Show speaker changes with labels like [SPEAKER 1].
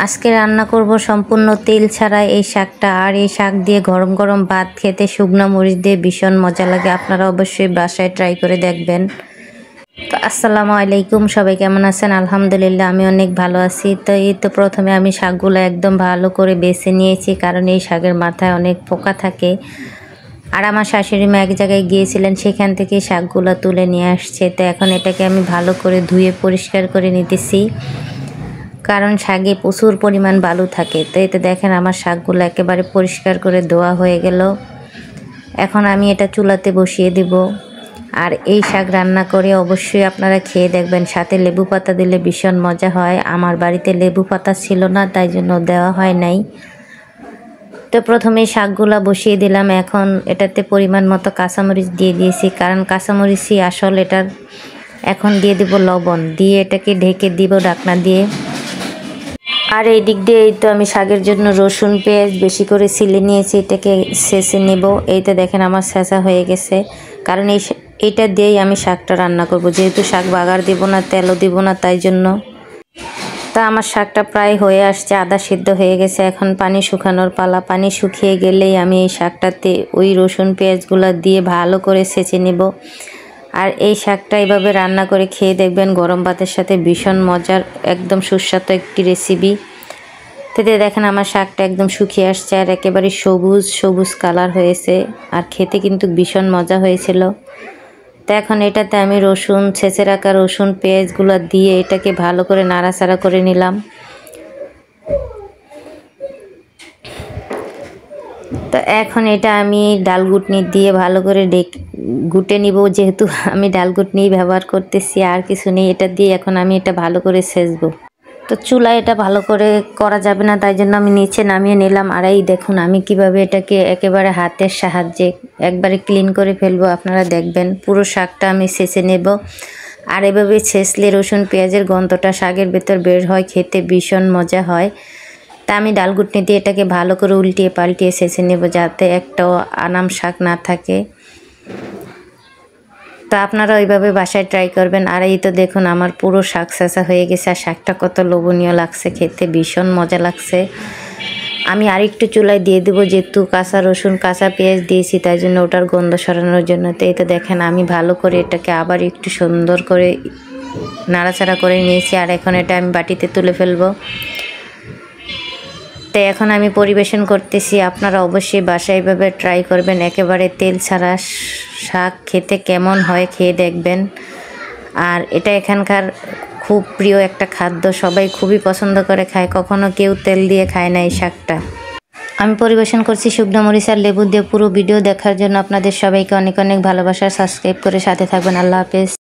[SPEAKER 1] আজকে রান্না করব সম্পূর্ণ তেল ছাড়া এই শাকটা। আর এই শাক দিয়ে গরম গরম ভাত খেতে শুকনো মরিচ দিয়ে ভীষণ মজা লাগে। আপনারা অবশ্যই বাসায় ট্রাই করে দেখবেন। তো আসসালামু আলাইকুম, সবাই কেমন আছেন? আলহামদুলিল্লাহ আমি অনেক ভালো আছি। তো এই তো প্রথমে আমি শাকগুলো একদম ভালো করে বেছে নিয়েছি, কারণ এই শাকের মাথায় অনেক পোকা থাকে। আর আমার শাশুড়ি মা এক জায়গায় গিয়েছিলেন, সেখান থেকে শাকগুলো তুলে নিয়ে আসছে। তো এখন এটাকে আমি ভালো করে ধুয়ে পরিষ্কার করে নিতেছি, কারণ শাকে প্রচুর পরিমাণ বালু থাকে। তো এতে দেখেন আমার শাকগুলো একেবারে পরিষ্কার করে ধোয়া হয়ে গেল। এখন আমি এটা চুলাতে বসিয়ে দিব। আর এই শাক রান্না করে অবশ্যই আপনারা খেয়ে দেখবেন, সাথে লেবু পাতা দিলে ভীষণ মজা হয়। আমার বাড়িতে লেবু পাতা ছিল না, তাই জন্য দেওয়া হয় নাই। তো প্রথমে শাকগুলা বসিয়ে দিলাম। এখন এটাতে পরিমাণ মতো কাঁচামরিচ দিয়ে দিয়েছি, কারণ কাঁচামরিচই আসল এটার। এখন দিয়ে দিব লবণ, দিয়ে এটাকে ঢেকে দিব ঢাকনা দিয়ে। আর এই দিক দিয়ে এই তো আমি শাকের জন্য রসুন পেঁয়াজ বেশি করে ছিলে নিয়েছি, এটাকে ছেঁচে নেব। এইটা দেখেন আমার ছেঁচা হয়ে গেছে, কারণ এইটা দিয়েই আমি শাকটা রান্না করব। যেহেতু শাক বাগার দিব না, তেলও দিব না, তাই জন্য। তা আমার শাকটা প্রায় হয়ে আসছে, আদা সিদ্ধ হয়ে গেছে। এখন পানি শুকানোর পালা। পানি শুকিয়ে গেলেই আমি এই শাকটাতে ওই রসুন পেঁয়াজগুলো দিয়ে ভালো করে ছেঁচে নেব। আর এই শাকটা এইভাবে রান্না করে খেয়ে দেখবেন, গরম ভাতের সাথে ভীষণ মজার, একদম সুস্বাদু একটি রেসিপি। তেতে দেখেন আমার শাকটা একদম শুকিয়ে আসছে, আর একেবারে সবুজ সবুজ কালার হয়েছে। আর খেতে কিন্তু ভীষণ মজা হয়েছিল। তো এখন এটাতে আমি রসুন, ছেঁচে রাখা রসুন পেঁয়াজগুলো দিয়ে এটাকে ভালো করে নাড়াচাড়া করে নিলাম। তো এখন এটা আমি ডাল ঘুটনি দিয়ে ভালো করে ঘুটে নিব, যেহেতু আমি ডাল ঘুটনি ব্যবহার করতেছি, আর কিছু নেই। এটা দিয়ে এখন আমি এটা ভালো করে ছেঁচবো। তো চুলায় এটা ভালো করে করা যাবে না, তাই জন্য আমি নিচে নামিয়ে নিলাম। আর এই দেখুন আমি কিভাবে এটাকে একেবারে হাতের সাহায্যে একবারে ক্লিন করে ফেলবো। আপনারা দেখবেন পুরো শাকটা আমি ছেঁচে নেব। আর এভাবে ছেঁচলে রসুন পেঁয়াজের গন্ধটা শাকের ভেতর বের হয়, খেতে ভীষণ মজা হয়। তা আমি ডাল ঘুটনি দিয়ে এটাকে ভালো করে উল্টিয়ে পাল্টিয়ে ছেঁচে নেব, যাতে একটাও আনাম শাক না থাকে। তো আপনারা ওইভাবে বাসায় ট্রাই করবেন। আর এই তো দেখুন আমার পুরো শাক ছেঁচা হয়ে গেছে, আর শাকটা কত লোভনীয় লাগছে, খেতে ভীষণ মজা লাগছে। আমি আরেকটু চুলায় দিয়ে দেবো, যেহেতু কাঁচা রসুন কাঁচা পেঁয়াজ দিয়েছি, তাই জন্য ওটার গন্ধ সরানোর জন্য। তো এই তো দেখেন আমি ভালো করে এটাকে আবার একটু সুন্দর করে নাড়াচাড়া করে নিয়েছি। আর এখন এটা আমি বাটিতে তুলে ফেলবো। তো এখন আমি পরিবেশন করতেছি। আপনারা অবশ্যই বাসায় এইভাবে ট্রাই করবেন, একেবারে তেল ছাড়া শাক খেতে কেমন হয় খেয়ে দেখবেন। আর এটা এখানকার খুব প্রিয় একটা খাদ্য, সবাই খুবই পছন্দ করে খায়, কখনো কেউ তেল দিয়ে খায় না এই শাকটা। আমি পরিবেশন করছি শুকনো মরিচ আর লেবু দিয়ে। পুরো ভিডিও দেখার জন্য আপনাদের সবাইকে অনেক অনেক ভালোবাসা। সাবস্ক্রাইব করে সাথে থাকবেন। আল্লাহ হাফেজ।